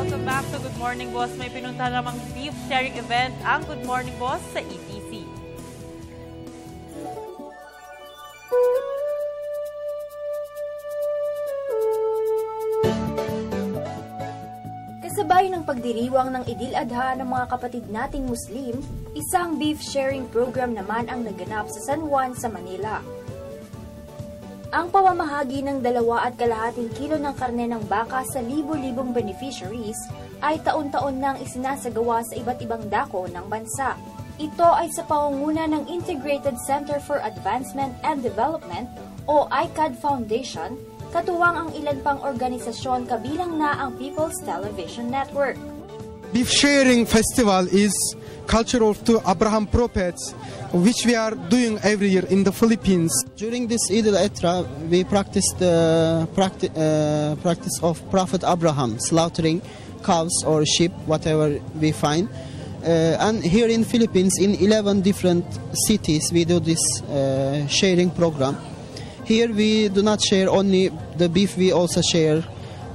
welcome back to Good Morning Boss. May pinunta namang beef sharing event ang Good Morning Boss sa ETC. Kasabay ng pagdiriwang ng Idil Adha ng mga kapatid nating Muslim, isang beef sharing program naman ang naganap sa San Juan sa Manila. Ang pamamahagi ng 2.5 kilo ng karne ng baka sa libo-libong beneficiaries ay taon-taon nang isinasagawa sa iba't ibang dako ng bansa. Ito ay sa pangunguna ng Integrated Center for Advancement and Development o ICAD Foundation, katuwang ang ilan pang organisasyon kabilang na ang People's Television Network. Beef Sharing Festival is culture of the Abraham prophets, which we are doing every year in the Philippines. During this Eid al-Adha, we practice the practice of Prophet Abraham, slaughtering cows or sheep, whatever we find. And here in Philippines, in 11 different cities, we do this sharing program. Here we do not share only the beef, we also share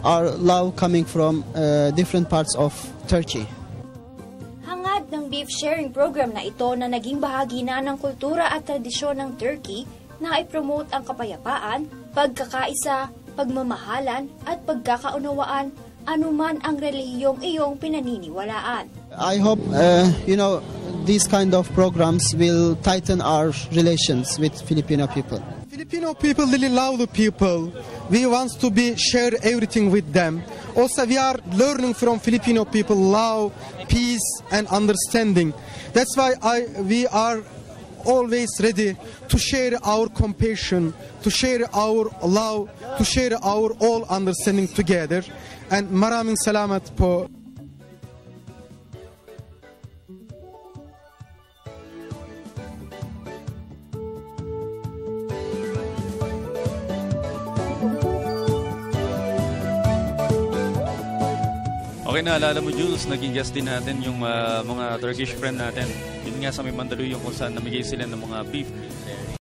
our love coming from different parts of Turkey. Hangad ng beef sharing program na ito na naging bahagi na ng kultura at tradisyon ng Turkey na i-promote ang kapayapaan, pagkakaisa, pagmamahalan at pagkakaunawaan anuman ang relihiyong iyong pinaniniwalaan. I hope these kind of programs will tighten our relations with Filipino people. Filipino people really love the people. We want to share everything with them. Also, we are learning from Filipino people love, peace, and understanding. That's why we are always ready to share our compassion, to share our love, to share our all understanding together. And maraming salamat po. Okay na, alala mo Jules, naging guest din natin yung mga Turkish friend natin. Yun nga sa may Mandaluyong kung saan namigay sila ng mga beef